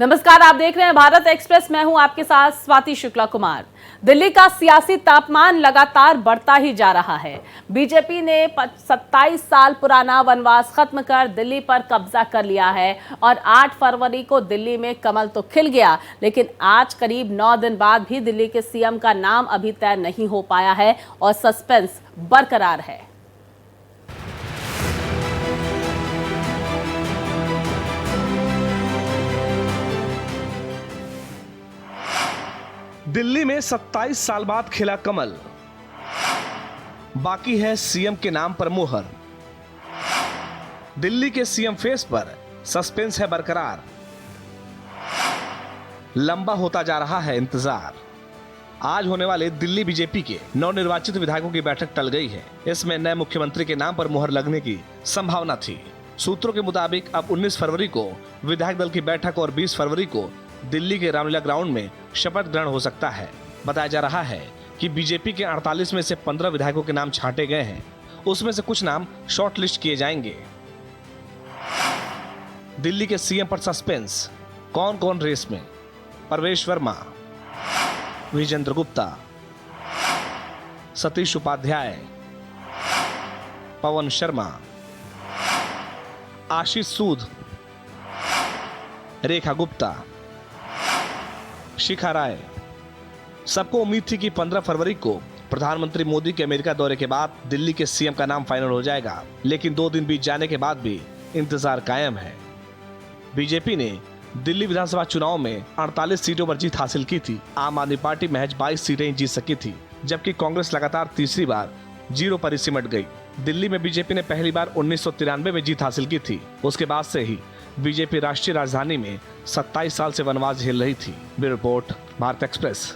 नमस्कार, आप देख रहे हैं भारत एक्सप्रेस। मैं हूं आपके साथ स्वाति शुक्ला कुमार। दिल्ली का सियासी तापमान लगातार बढ़ता ही जा रहा है। बीजेपी ने 27 साल पुराना वनवास खत्म कर दिल्ली पर कब्जा कर लिया है और 8 फरवरी को दिल्ली में कमल तो खिल गया, लेकिन आज करीब 9 दिन बाद भी दिल्ली के सीएम का नाम अभी तय नहीं हो पाया है और सस्पेंस बरकरार है। दिल्ली में 27 साल बाद खिला कमल, बाकी है सीएम के नाम पर मुहर। दिल्ली के सीएम फेस पर सस्पेंस है बरकरार, लंबा होता जा रहा है इंतजार। आज होने वाले दिल्ली बीजेपी के नवनिर्वाचित विधायकों की बैठक टल गई है। इसमें नए मुख्यमंत्री के नाम पर मुहर लगने की संभावना थी। सूत्रों के मुताबिक अब 19 फरवरी को विधायक दल की बैठक और 20 फरवरी को दिल्ली के रामलीला ग्राउंड में शपथ ग्रहण हो सकता है। बताया जा रहा है कि बीजेपी के 48 में से 15 विधायकों के नाम छांटे गए हैं। उसमें से कुछ नाम शॉर्टलिस्ट किए जाएंगे। दिल्ली के सीएम पर सस्पेंस, कौन कौन रेस में? परवेश वर्मा, विजेंद्र गुप्ता, सतीश उपाध्याय, पवन शर्मा, आशीष सूद, रेखा गुप्ता, शिखा राय। सबको उम्मीद थी कि 15 फरवरी को प्रधानमंत्री मोदी के अमेरिका दौरे के बाद दिल्ली के सीएम का नाम फाइनल हो जाएगा, लेकिन 2 दिन बीत जाने के बाद भी इंतजार कायम है। बीजेपी ने दिल्ली विधानसभा चुनाव में 48 सीटों पर जीत हासिल की थी। आम आदमी पार्टी महज 22 सीटें ही जीत सकी थी, जबकि कांग्रेस लगातार तीसरी बार जीरो पर ही सिमट गई। दिल्ली में बीजेपी ने पहली बार 1993 में जीत हासिल की थी। उसके बाद से ही बीजेपी राष्ट्रीय राजधानी में 27 साल से वनवास झेल रही थी। Bureau report, Bharat express.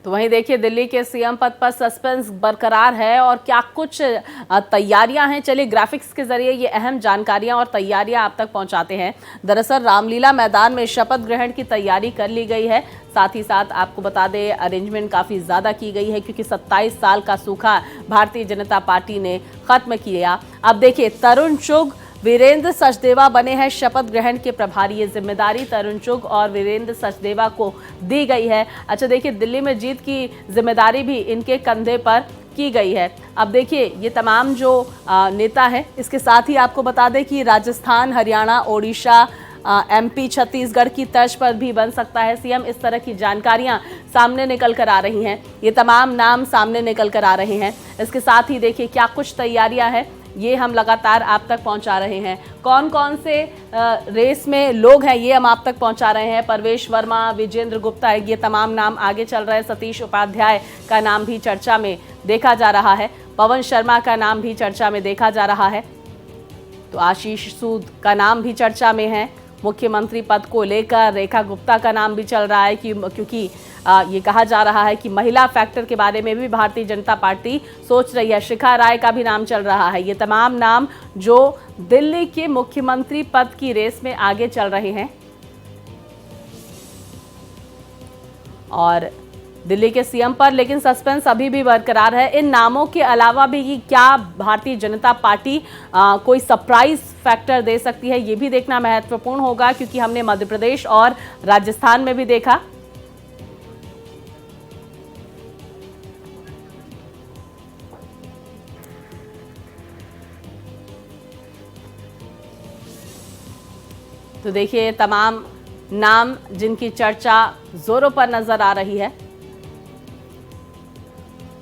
तो वहीं देखिए, दिल्ली के सीएम पद पर सस्पेंस बरकरार है और क्या कुछ तैयारियां हैं। चलिए ग्राफिक्स के जरिए ये अहम जानकारियां और तैयारियां आप तक पहुंचाते हैं। दरअसल रामलीला मैदान में शपथ ग्रहण की तैयारी कर ली गई है। साथ ही साथ आपको बता दें, अरेंजमेंट काफ़ी ज़्यादा की गई है क्योंकि 27 साल का सूखा भारतीय जनता पार्टी ने खत्म किया। अब देखिए, तरुण चुग, वीरेंद्र सचदेवा बने हैं शपथ ग्रहण के प्रभारी। ये जिम्मेदारी तरुण चुग और वीरेंद्र सचदेवा को दी गई है। अच्छा देखिए, दिल्ली में जीत की जिम्मेदारी भी इनके कंधे पर की गई है। अब देखिए, ये तमाम जो नेता हैं, इसके साथ ही आपको बता दें कि राजस्थान, हरियाणा, ओडिशा, एमपी, छत्तीसगढ़ की तर्ज पर भी बन सकता है सीएम। इस तरह की जानकारियां सामने निकल कर आ रही हैं। ये तमाम नाम सामने निकल कर आ रहे हैं। इसके साथ ही देखिए क्या कुछ तैयारियां हैं, ये हम लगातार आप तक पहुंचा रहे हैं। कौन कौन से रेस में लोग हैं, ये हम आप तक पहुंचा रहे हैं। परवेश वर्मा, विजेंद्र गुप्ता, ये तमाम नाम आगे चल रहे हैं। सतीश उपाध्याय का नाम भी चर्चा में देखा जा रहा है। पवन शर्मा का नाम भी चर्चा में देखा जा रहा है। तो आशीष सूद का नाम भी चर्चा में है। मुख्यमंत्री पद को लेकर रेखा गुप्ता का नाम भी चल रहा है क्योंकि ये कहा जा रहा है कि महिला फैक्टर के बारे में भी भारतीय जनता पार्टी सोच रही है। शिखा राय का भी नाम चल रहा है। ये तमाम नाम जो दिल्ली के मुख्यमंत्री पद की रेस में आगे चल रहे हैं और दिल्ली के सीएम पर लेकिन सस्पेंस अभी भी बरकरार है। इन नामों के अलावा भी क्या भारतीय जनता पार्टी कोई सरप्राइज फैक्टर दे सकती है, ये भी देखना महत्वपूर्ण होगा क्योंकि हमने मध्य प्रदेश और राजस्थान में भी देखा। तो देखिए तमाम नाम जिनकी चर्चा जोरों पर नजर आ रही है।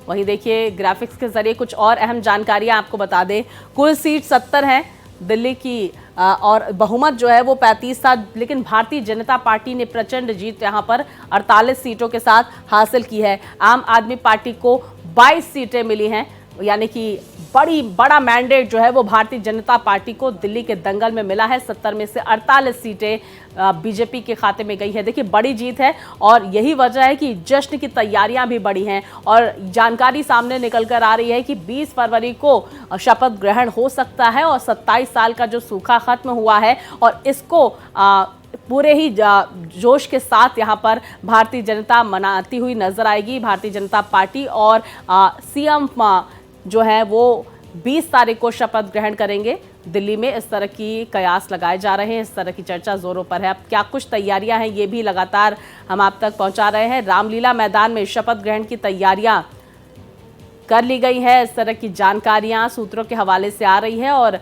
वहीं देखिए ग्राफिक्स के जरिए कुछ और अहम जानकारियां आपको बता दें। कुल सीट 70 हैं दिल्ली की और बहुमत जो है वो 35 था, लेकिन भारतीय जनता पार्टी ने प्रचंड जीत यहां पर 48 सीटों के साथ हासिल की है। आम आदमी पार्टी को 22 सीटें मिली हैं, यानी कि बड़ा मैंडेट जो है वो भारतीय जनता पार्टी को दिल्ली के दंगल में मिला है। 70 में से 48 सीटें बीजेपी के खाते में गई है। देखिए बड़ी जीत है और यही वजह है कि जश्न की तैयारियां भी बढ़ी हैं और जानकारी सामने निकल कर आ रही है कि 20 फरवरी को शपथ ग्रहण हो सकता है और 27 साल का जो सूखा खत्म हुआ है और इसको पूरे ही जोश के साथ यहाँ पर भारतीय जनता मनाती हुई नजर आएगी। भारतीय जनता पार्टी और सीएम जो है वो 20 तारीख को शपथ ग्रहण करेंगे दिल्ली में। इस तरह की कयास लगाए जा रहे हैं, इस तरह की चर्चा जोरों पर है। अब क्या कुछ तैयारियां हैं ये भी लगातार हम आप तक पहुंचा रहे हैं। रामलीला मैदान में शपथ ग्रहण की तैयारियां कर ली गई है, इस तरह की जानकारियां सूत्रों के हवाले से आ रही है। और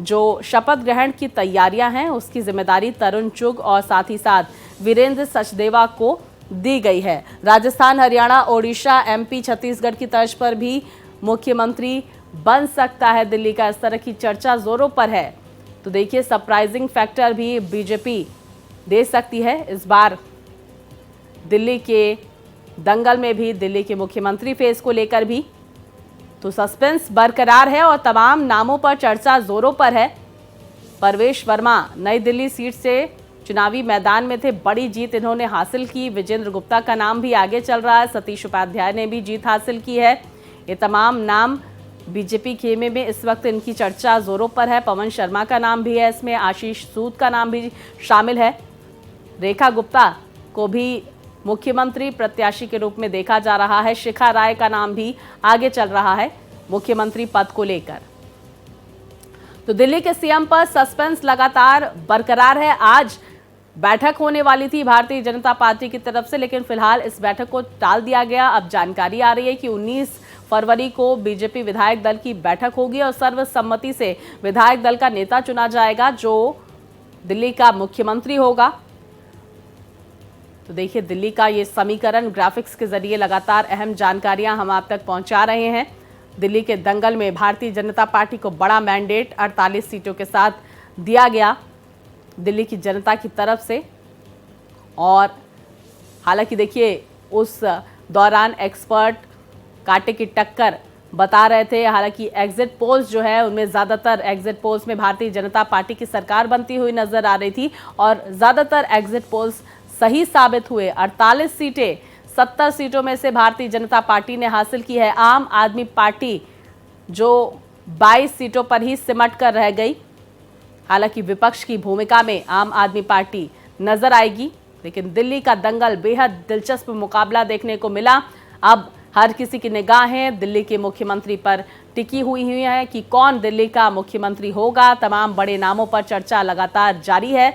जो शपथ ग्रहण की तैयारियां हैं उसकी जिम्मेदारी तरुण चुग और साथ ही साथ वीरेंद्र सचदेवा को दी गई है। राजस्थान, हरियाणा, ओडिशा, एमपी, छत्तीसगढ़ की तर्ज पर भी मुख्यमंत्री बन सकता है दिल्ली का, इस तरह की चर्चा जोरों पर है। तो देखिए सरप्राइजिंग फैक्टर भी बीजेपी दे सकती है इस बार दिल्ली के दंगल में भी, दिल्ली के मुख्यमंत्री फेस को लेकर भी। तो सस्पेंस बरकरार है और तमाम नामों पर चर्चा जोरों पर है। परवेश वर्मा नई दिल्ली सीट से चुनावी मैदान में थे, बड़ी जीत इन्होंने हासिल की। विजेंद्र गुप्ता का नाम भी आगे चल रहा है, सतीश उपाध्याय ने भी जीत हासिल की है। ये तमाम नाम बीजेपी खेमे में इस वक्त इनकी चर्चा जोरों पर है। पवन शर्मा का नाम भी है इसमें, आशीष सूद का नाम भी शामिल है। रेखा गुप्ता को भी मुख्यमंत्री प्रत्याशी के रूप में देखा जा रहा है। शिखा राय का नाम भी आगे चल रहा है मुख्यमंत्री पद को लेकर। तो दिल्ली के सीएम पर सस्पेंस लगातार बरकरार है। आज बैठक होने वाली थी भारतीय जनता पार्टी की तरफ से, लेकिन फिलहाल इस बैठक को टाल दिया गया। अब जानकारी आ रही है कि 19 फरवरी को बीजेपी विधायक दल की बैठक होगी और सर्वसम्मति से विधायक दल का नेता चुना जाएगा जो दिल्ली का मुख्यमंत्री होगा। तो देखिए दिल्ली का ये समीकरण ग्राफिक्स के जरिए लगातार अहम जानकारियां हम आप तक पहुंचा रहे हैं। दिल्ली के दंगल में भारतीय जनता पार्टी को बड़ा मैंडेट 48 सीटों के साथ दिया गया दिल्ली की जनता की तरफ से। और हालांकि देखिए उस दौरान एक्सपर्ट कांटे की टक्कर बता रहे थे। हालांकि एग्जिट पोल्स जो है उनमें ज़्यादातर एग्जिट पोल्स में भारतीय जनता पार्टी की सरकार बनती हुई नजर आ रही थी और ज़्यादातर एग्जिट पोल्स सही साबित हुए। 48 सीटें 70 सीटों में से भारतीय जनता पार्टी ने हासिल की है। आम आदमी पार्टी जो 22 सीटों पर ही सिमट कर रह गई। हालांकि विपक्ष की भूमिका में आम आदमी पार्टी नजर आएगी, लेकिन दिल्ली का दंगल बेहद दिलचस्प मुकाबला देखने को मिला। अब हर किसी की निगाहें दिल्ली के मुख्यमंत्री पर टिकी हुई है कि कौन दिल्ली का मुख्यमंत्री होगा। तमाम बड़े नामों पर चर्चा लगातार जारी है।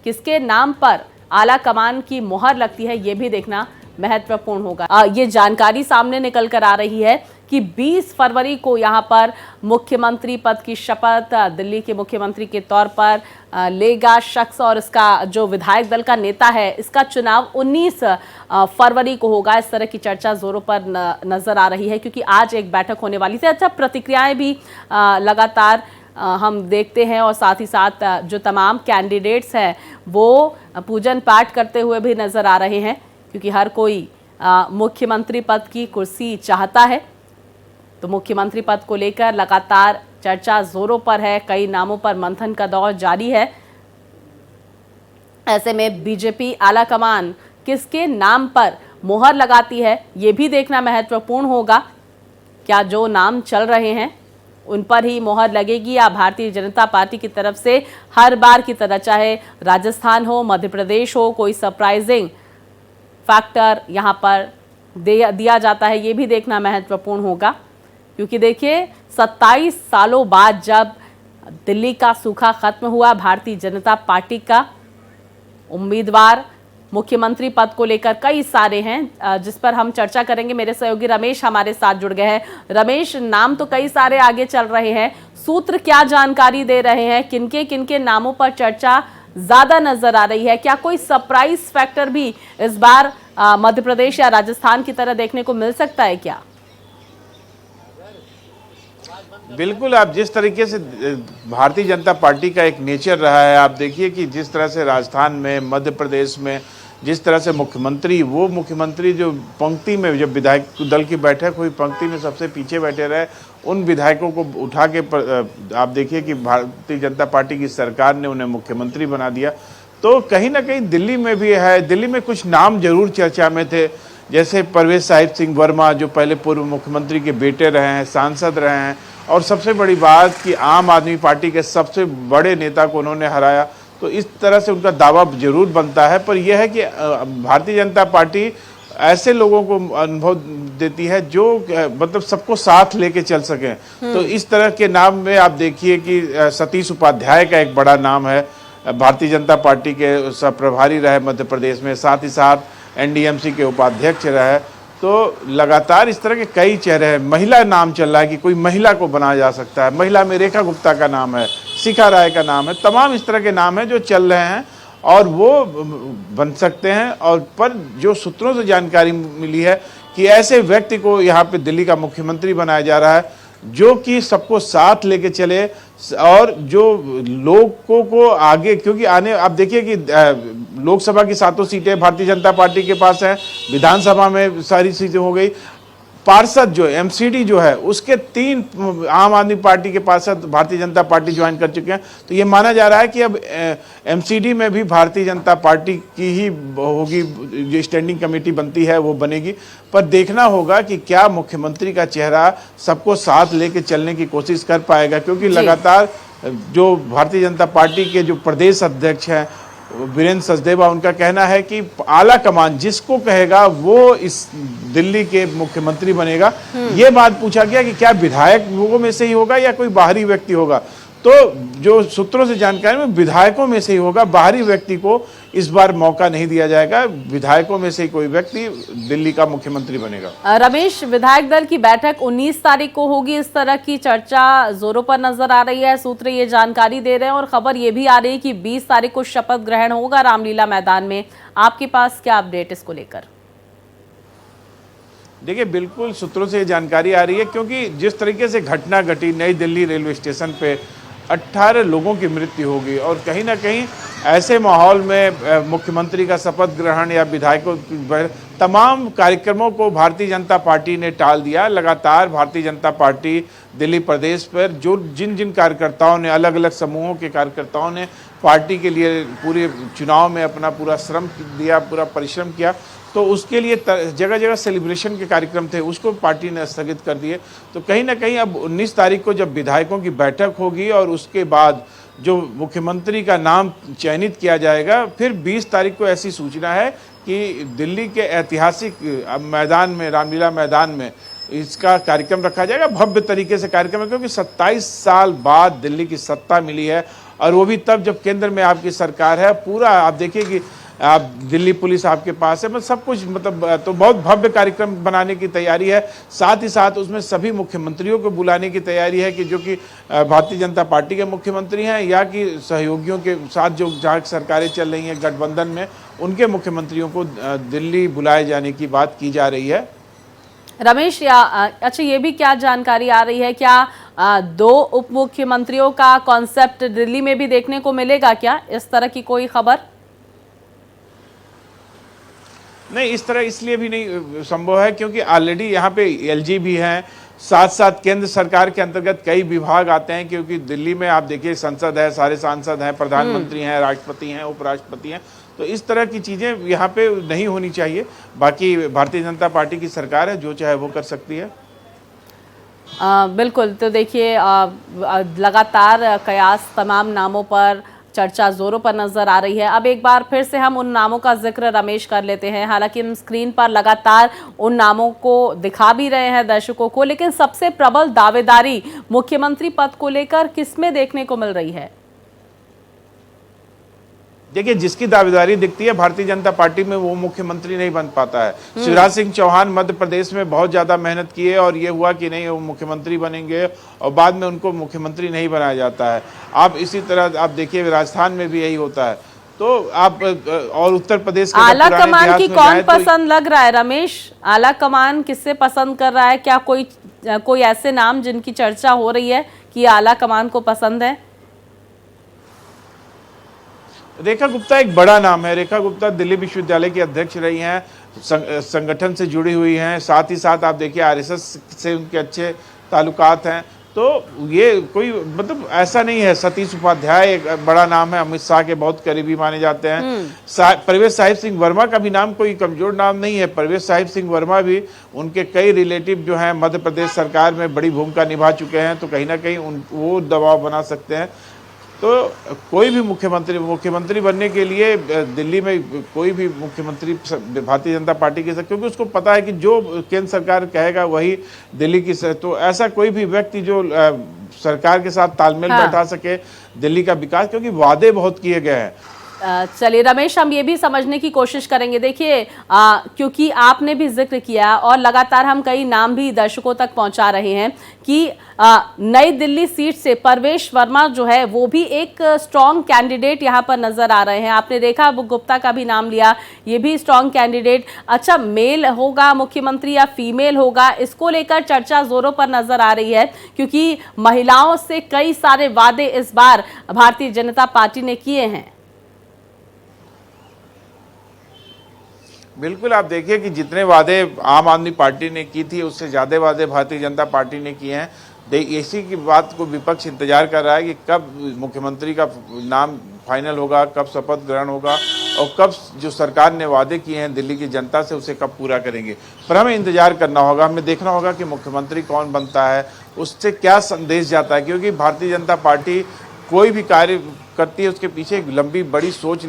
किसके नाम पर आला कमान की मुहर लगती है ये भी देखना महत्वपूर्ण होगा। ये जानकारी सामने निकल कर आ रही है कि 20 फरवरी को यहाँ पर मुख्यमंत्री पद की शपथ दिल्ली के मुख्यमंत्री के तौर पर लेगा शख्स और इसका जो विधायक दल का नेता है इसका चुनाव 19 फरवरी को होगा। इस तरह की चर्चा जोरों पर नजर आ रही है क्योंकि आज एक बैठक होने वाली थी। अच्छा, प्रतिक्रियाएं भी लगातार हम देखते हैं और साथ ही साथ जो तमाम कैंडिडेट्स हैं वो पूजन पाठ करते हुए भी नजर आ रहे हैं क्योंकि हर कोई मुख्यमंत्री पद की कुर्सी चाहता है। तो मुख्यमंत्री पद को लेकर लगातार चर्चा जोरों पर है, कई नामों पर मंथन का दौर जारी है। ऐसे में बीजेपी आला कमान किसके नाम पर मुहर लगाती है ये भी देखना महत्वपूर्ण होगा। क्या जो नाम चल रहे हैं उन पर ही मुहर लगेगी या भारतीय जनता पार्टी की तरफ से हर बार की तरह, चाहे राजस्थान हो, मध्य प्रदेश हो, कोई सरप्राइजिंग फैक्टर यहाँ पर दिया जाता है ये भी देखना महत्वपूर्ण होगा। क्योंकि देखिए 27 सालों बाद जब दिल्ली का सूखा खत्म हुआ, भारतीय जनता पार्टी का उम्मीदवार मुख्यमंत्री पद को लेकर कई सारे हैं जिस पर हम चर्चा करेंगे। मेरे सहयोगी रमेश हमारे साथ जुड़ गए हैं। रमेश, नाम तो कई सारे आगे चल रहे हैं, सूत्र क्या जानकारी दे रहे हैं, किनके नामों पर चर्चा ज्यादा नजर आ रही है? क्या कोई सरप्राइज फैक्टर भी इस बार मध्य प्रदेश या राजस्थान की तरह देखने को मिल सकता है क्या? बिल्कुल, आप जिस तरीके से भारतीय जनता पार्टी का एक नेचर रहा है, आप देखिए कि जिस तरह से राजस्थान में, मध्य प्रदेश में जिस तरह से मुख्यमंत्री जो पंक्ति में, जब विधायक दल की बैठक हुई, पंक्ति में सबसे पीछे बैठे रहे, उन विधायकों को उठा के आप देखिए कि भारतीय जनता पार्टी की सरकार ने उन्हें मुख्यमंत्री बना दिया। तो कहीं ना कहीं दिल्ली में भी है, दिल्ली में कुछ नाम जरूर चर्चा में थे, जैसे परवेश साहिब सिंह वर्मा जो पहले पूर्व मुख्यमंत्री के बेटे रहे हैं, सांसद रहे हैं, और सबसे बड़ी बात कि आम आदमी पार्टी के सबसे बड़े नेता को उन्होंने हराया। तो इस तरह से उनका दावा जरूर बनता है, पर यह है कि भारतीय जनता पार्टी ऐसे लोगों को अनुभव देती है जो मतलब सबको साथ लेके चल सके। तो इस तरह के नाम में आप देखिए कि सतीश उपाध्याय का एक बड़ा नाम है, भारतीय जनता पार्टी के सह प्रभारी रहे मध्य प्रदेश में, साथ ही साथ एनडीएमसी के उपाध्यक्ष रहे। तो लगातार इस तरह के कई चेहरे हैं। महिला नाम चल रहा है कि कोई महिला को बनाया जा सकता है, महिला में रेखा गुप्ता का नाम है, शिखा राय का नाम है, तमाम इस तरह के नाम हैं जो चल रहे हैं और वो बन सकते हैं। और पर जो सूत्रों से जानकारी मिली है कि ऐसे व्यक्ति को यहाँ पे दिल्ली का मुख्यमंत्री बनाया जा रहा है जो कि सबको साथ लेके चले और जो लोगों को आगे, क्योंकि आने आप देखिए कि लोकसभा की 7 सीटें भारतीय जनता पार्टी के पास हैं, विधानसभा में सारी सीटें हो गई, पार्षद जो एमसीडी जो है उसके 3 आम आदमी पार्टी के पार्षद भारतीय जनता पार्टी ज्वाइन कर चुके हैं। तो ये माना जा रहा है कि अब एमसीडी में भी भारतीय जनता पार्टी की ही होगी, जो स्टैंडिंग कमेटी बनती है वो बनेगी। पर देखना होगा कि क्या मुख्यमंत्री का चेहरा सबको साथ लेके चलने की कोशिश कर पाएगा, क्योंकि लगातार जो भारतीय जनता पार्टी के जो प्रदेश अध्यक्ष हैं वीरेंद्र सचदेवा, उनका कहना है कि आला कमान जिसको कहेगा वो इस दिल्ली के मुख्यमंत्री बनेगा। ये बात पूछा गया कि क्या विधायक लोगों में से ही होगा या कोई बाहरी व्यक्ति होगा, तो जो सूत्रों से जानकारी में विधायकों में से ही होगा, बाहरी व्यक्ति को इस बार मौका नहीं दिया जाएगा। विधायकों में से ही कोई व्यक्ति दिल्ली का मुख्यमंत्री बनेगा। रमेश, विधायक दल की बैठक 19 तारीख को होगी, इस तरह की चर्चा जोरों पर नजर आ रही है। सूत्र ये जानकारी दे रहे हैं और खबर ये भी आ रही है कि 20 तारीख को शपथ ग्रहण होगा रामलीला मैदान में। आपके पास क्या अपडेट इसको लेकर? देखिए, बिल्कुल सूत्रों से जानकारी आ रही है, क्योंकि जिस तरीके से घटना घटी नई दिल्ली रेलवे स्टेशन पे 18 लोगों की मृत्यु होगी और कहीं ना कहीं ऐसे माहौल में मुख्यमंत्री का शपथ ग्रहण या विधायकों की तमाम कार्यक्रमों को भारतीय जनता पार्टी ने टाल दिया। लगातार भारतीय जनता पार्टी दिल्ली प्रदेश पर जो जिन कार्यकर्ताओं ने, अलग अलग समूहों के कार्यकर्ताओं ने पार्टी के लिए पूरे चुनाव में अपना पूरा श्रम दिया, पूरा परिश्रम किया, तो उसके लिए जगह जगह सेलिब्रेशन के कार्यक्रम थे, उसको पार्टी ने स्थगित कर दिए। तो कहीं ना कहीं अब 19 तारीख को जब विधायकों की बैठक होगी और उसके बाद जो मुख्यमंत्री का नाम चयनित किया जाएगा, फिर 20 तारीख को ऐसी सूचना है कि दिल्ली के ऐतिहासिक मैदान में, रामलीला मैदान में इसका कार्यक्रम रखा जाएगा। भव्य तरीके से कार्यक्रम है, क्योंकि 27 साल बाद दिल्ली की सत्ता मिली है और वो भी तब जब केंद्र में आपकी सरकार है। पूरा आप देखिए कि आप दिल्ली पुलिस आपके पास है, मतलब सब कुछ, मतलब तो बहुत भव्य कार्यक्रम बनाने की तैयारी है। साथ ही साथ उसमें सभी मुख्यमंत्रियों को बुलाने की तैयारी है कि जो कि भारतीय जनता पार्टी के मुख्यमंत्री हैं या कि सहयोगियों के साथ जो जहाँ सरकारें चल रही हैं गठबंधन में, उनके मुख्यमंत्रियों को दिल्ली बुलाए जाने की बात की जा रही है। रमेश, अच्छा ये भी क्या जानकारी आ रही है, क्या 2 उप मुख्यमंत्रियों का कॉन्सेप्ट दिल्ली में भी देखने को मिलेगा क्या? इस तरह की कोई खबर नहीं, इस तरह इसलिए भी नहीं संभव है क्योंकि ऑलरेडी यहाँ पे एलजी भी हैं, साथ साथ केंद्र सरकार के अंतर्गत कई विभाग आते हैं, क्योंकि दिल्ली में आप देखिए संसद है, सारे सांसद हैं, प्रधानमंत्री हैं, राष्ट्रपति हैं, उपराष्ट्रपति हैं। तो इस तरह की चीज़ें यहाँ पे नहीं होनी चाहिए। बाकी भारतीय जनता पार्टी की सरकार है, जो चाहे वो कर सकती है। बिल्कुल, तो देखिए लगातार कयास तमाम नामों पर चर्चा जोरों पर नजर आ रही है। अब एक बार फिर से हम उन नामों का जिक्र रमेश कर लेते हैं। हालांकि हम स्क्रीन पर लगातार उन नामों को दिखा भी रहे हैं दर्शकों को, लेकिन सबसे प्रबल दावेदारी मुख्यमंत्री पद को लेकर किसमें देखने को मिल रही है? देखिए, जिसकी दावेदारी दिखती है भारतीय जनता पार्टी में, वो मुख्यमंत्री नहीं बन पाता है। शिवराज सिंह चौहान मध्य प्रदेश में बहुत ज्यादा मेहनत की है और ये हुआ कि नहीं वो मुख्यमंत्री बनेंगे और बाद में उनको मुख्यमंत्री नहीं बनाया जाता है। आप इसी तरह आप देखिए राजस्थान में भी यही होता है। तो आप और उत्तर प्रदेश के आला कमान की कौन पसंद लग रहा है रमेश? आला कमान किससे पसंद कर रहा है? क्या कोई ऐसे नाम जिनकी चर्चा हो रही है कि आला कमान को पसंद है? रेखा गुप्ता एक बड़ा नाम है। रेखा गुप्ता दिल्ली विश्वविद्यालय की अध्यक्ष रही हैं, संगठन से जुड़ी हुई हैं, साथ ही साथ आप देखिए आरएसएस से उनके अच्छे ताल्लुकात हैं। तो ये कोई मतलब ऐसा नहीं है। सतीश उपाध्याय एक बड़ा नाम है, अमित शाह के बहुत करीबी माने जाते हैं। परवेज साहिब सिंह वर्मा का भी नाम कोई कमजोर नाम नहीं है। परवेज साहिब सिंह वर्मा भी, उनके कई रिलेटिव जो हैं मध्य प्रदेश सरकार में बड़ी भूमिका निभा चुके हैं, तो कहीं ना कहीं वो दबाव बना सकते हैं। तो कोई भी मुख्यमंत्री बनने के लिए दिल्ली में कोई भी मुख्यमंत्री भारतीय जनता पार्टी के साथ, क्योंकि उसको पता है कि जो केंद्र सरकार कहेगा वही दिल्ली की तो ऐसा कोई भी व्यक्ति जो सरकार के साथ तालमेल बैठा सके दिल्ली का विकास, क्योंकि वादे बहुत किए गए हैं। चलिए रमेश, हम ये भी समझने की कोशिश करेंगे। देखिए क्योंकि आपने भी जिक्र किया और लगातार हम कई नाम भी दर्शकों तक पहुंचा रहे हैं कि नई दिल्ली सीट से परवेश वर्मा जो है वो भी एक स्ट्रॉन्ग कैंडिडेट यहां पर नजर आ रहे हैं। आपने देखा गुप्ता का भी नाम लिया, ये भी स्ट्रॉन्ग कैंडिडेट। अच्छा, मेल होगा मुख्यमंत्री या फीमेल होगा, इसको लेकर चर्चा जोरों पर नजर आ रही है, क्योंकि महिलाओं से कई सारे वादे इस बार भारतीय जनता पार्टी ने किए हैं। बिल्कुल, आप देखिए कि जितने वादे आम आदमी पार्टी ने की थी उससे ज़्यादा वादे भारतीय जनता पार्टी ने किए हैं। इसी की बात को विपक्ष इंतजार कर रहा है कि कब मुख्यमंत्री का नाम फाइनल होगा, कब शपथ ग्रहण होगा और कब जो सरकार ने वादे किए हैं दिल्ली की जनता से उसे कब पूरा करेंगे। पर हमें इंतजार करना होगा, हमें देखना होगा कि मुख्यमंत्री कौन बनता है, उससे क्या संदेश जाता है, क्योंकि भारतीय जनता पार्टी कोई भी कार्य करती है उसके पीछे एक लंबी बड़ी सोच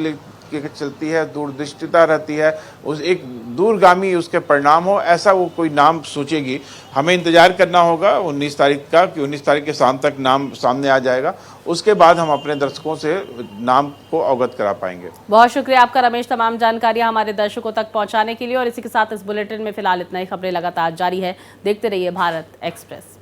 चलती है, दूरदृष्टिता रहती है, उस एक दूरगामी उसके परिणाम हो, ऐसा वो कोई नाम सोचेगी। हमें इंतजार करना होगा 19 तारीख का, कि 19 तारीख के शाम तक नाम सामने आ जाएगा, उसके बाद हम अपने दर्शकों से नाम को अवगत करा पाएंगे। बहुत शुक्रिया आपका रमेश, तमाम जानकारियां हमारे दर्शकों तक पहुंचाने के लिए। और इसी के साथ इस बुलेटिन में फिलहाल इतना ही। खबरें लगातार जारी है, देखते रहिए भारत एक्सप्रेस।